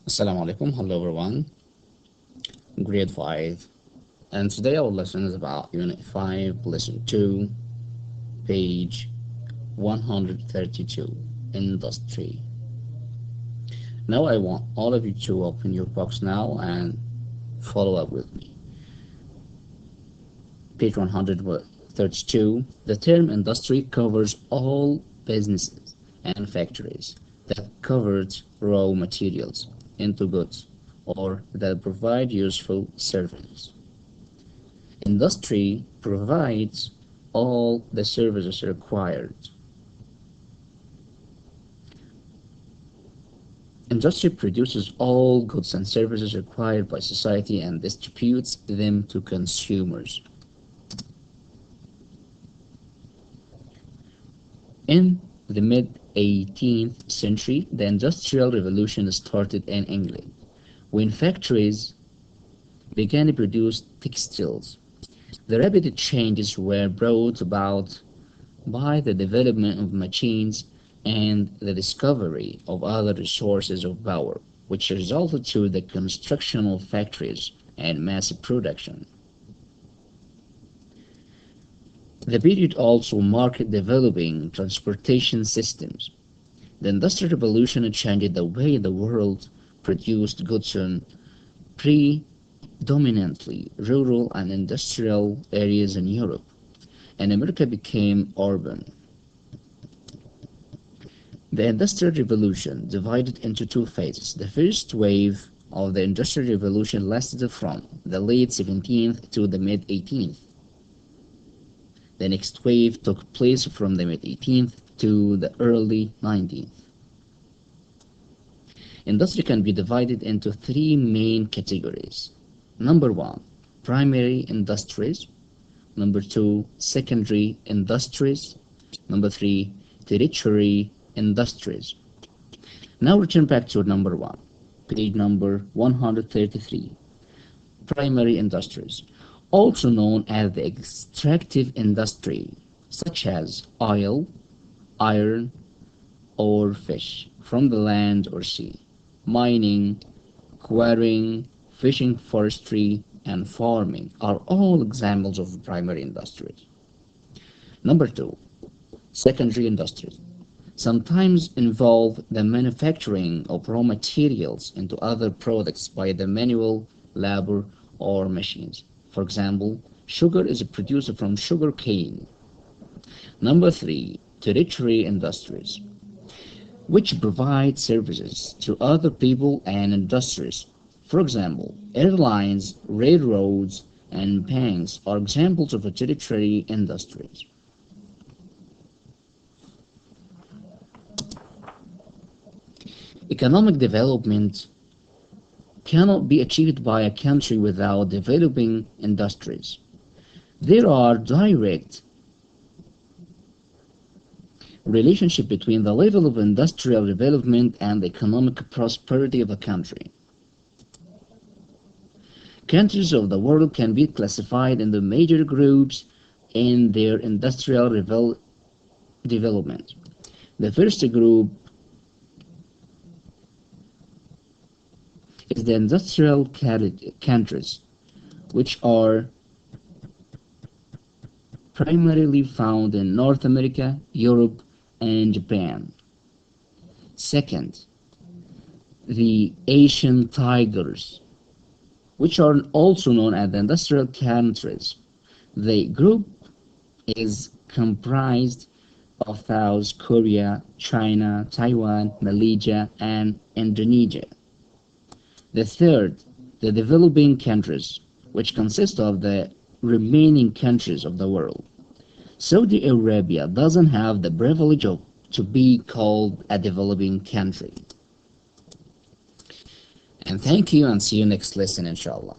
Assalamu alaikum, hello everyone, grade 5, and today our lesson is about Unit 5, Lesson 2, page 132, Industry. Now I want all of you to open your books now and follow up with me. Page 132, the term industry covers all businesses and factories that convert raw materials into goods or that provide useful services. Industry provides all the services required. Industry produces all goods and services required by society and distributes them to consumers. In the mid-18th century, the Industrial Revolution started in England, when factories began to produce textiles. The rapid changes were brought about by the development of machines and the discovery of other sources of power, which resulted to the construction of factories and mass production. The period also marked developing transportation systems. The Industrial Revolution changed the way the world produced goods in predominantly rural and industrial areas in Europe, and America became urban. The Industrial Revolution divided into two phases. The first wave of the Industrial Revolution lasted from the late 17th to the mid-18th. The next wave took place from the mid-18th to the early 19th. Industry can be divided into three main categories. Number 1, primary industries. Number 2, secondary industries. Number 3, tertiary industries. Now return back to number 1, page number 133. Primary industries, also known as the extractive industry, such as oil, iron, or fish from the land or sea, mining, quarrying, fishing, forestry, and farming are all examples of primary industries. Number 2, secondary industries sometimes involve the manufacturing of raw materials into other products by the manual labor or machines. For example, sugar is produced from sugar cane. Number 3, tertiary industries, which provide services to other people and industries. For example, airlines, railroads, and banks are examples of tertiary industries. Economic development cannot be achieved by a country without developing industries. There are direct relationship between the level of industrial development and the economic prosperity of a country. Countries of the world can be classified into major groups in their industrial development. The first group is the industrial countries, which are primarily found in North America, Europe, and Japan. Second, the Asian tigers, which are also known as the industrial countries. The group is comprised of South Korea, China, Taiwan, Malaysia, and Indonesia. The third, the developing countries, which consist of the remaining countries of the world. Saudi Arabia doesn't have the privilege to be called a developing country. And thank you, and see you next lesson, inshallah.